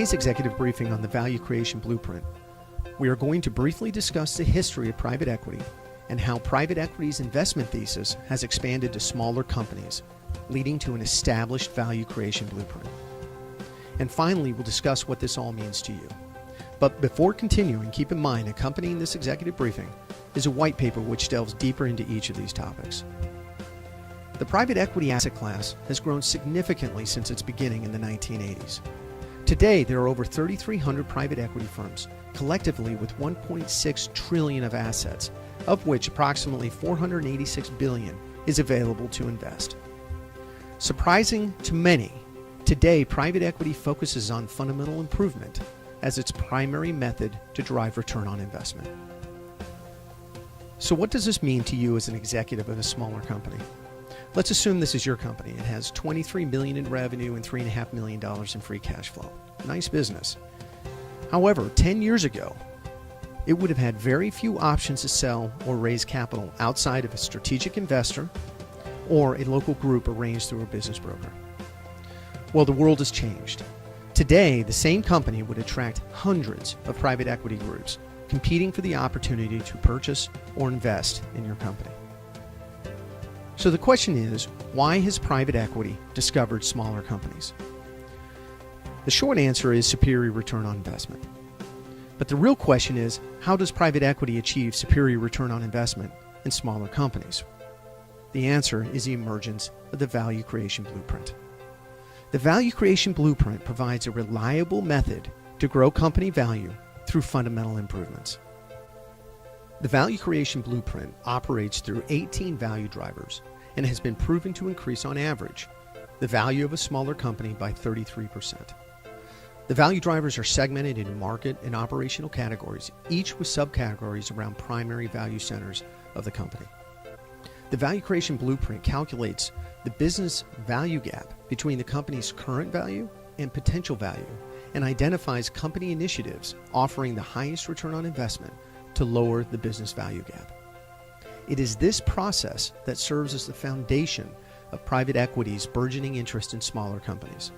today's executive briefing on the Value Creation Blueprint, we are going to briefly discuss the history of private equity and how private equity's investment thesis has expanded to smaller companies, leading to an established value creation blueprint. And finally, we'll discuss what this all means to you. But before continuing, keep in mind accompanying this executive briefing is a white paper which delves deeper into each of these topics. The private equity asset class has grown significantly since its beginning in the 1980s. Today, there are over 3,300 private equity firms, collectively with $1.6 trillion of assets, of which approximately $486 billion is available to invest. Surprising to many, today private equity focuses on fundamental improvement as its primary method to drive return on investment. So what does this mean to you as an executive of a smaller company? Let's assume this is your company. It has $23 million in revenue and $3.5 million in free cash flow. Nice business. However, 10 years ago, it would have had very few options to sell or raise capital outside of a strategic investor or a local group arranged through a business broker. Well, the world has changed. Today, the same company would attract hundreds of private equity groups competing for the opportunity to purchase or invest in your company. So the question is, why has private equity discovered smaller companies? The short answer is superior return on investment. But the real question is, how does private equity achieve superior return on investment in smaller companies? The answer is the emergence of the Value Creation Blueprint. The Value Creation Blueprint provides a reliable method to grow company value through fundamental improvements. The Value Creation Blueprint operates through 18 value drivers and has been proven to increase on average the value of a smaller company by 33%. The value drivers are segmented into market and operational categories, each with subcategories around primary value centers of the company. The Value Creation Blueprint calculates the business value gap between the company's current value and potential value and identifies company initiatives offering the highest return on investment to lower the business value gap. It is this process that serves as the foundation of private equity's burgeoning interest in smaller companies.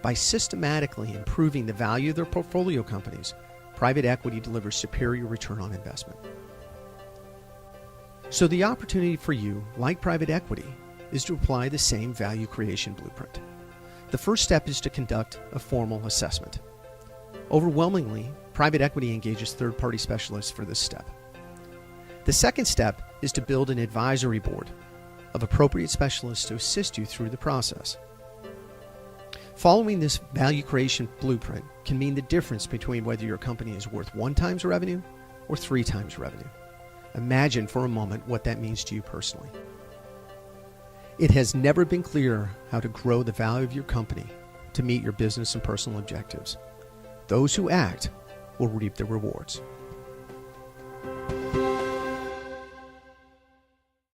By systematically improving the value of their portfolio companies, private equity delivers superior return on investment. So the opportunity for you, like private equity, is to apply the same value creation blueprint. The first step is to conduct a formal assessment. Overwhelmingly, private equity engages third-party specialists for this step. The second step is to build an advisory board of appropriate specialists to assist you through the process. Following this value creation blueprint can mean the difference between whether your company is worth 1 times revenue or 3 times revenue. Imagine for a moment what that means to you personally. It has never been clearer how to grow the value of your company to meet your business and personal objectives. Those who act will reap the rewards.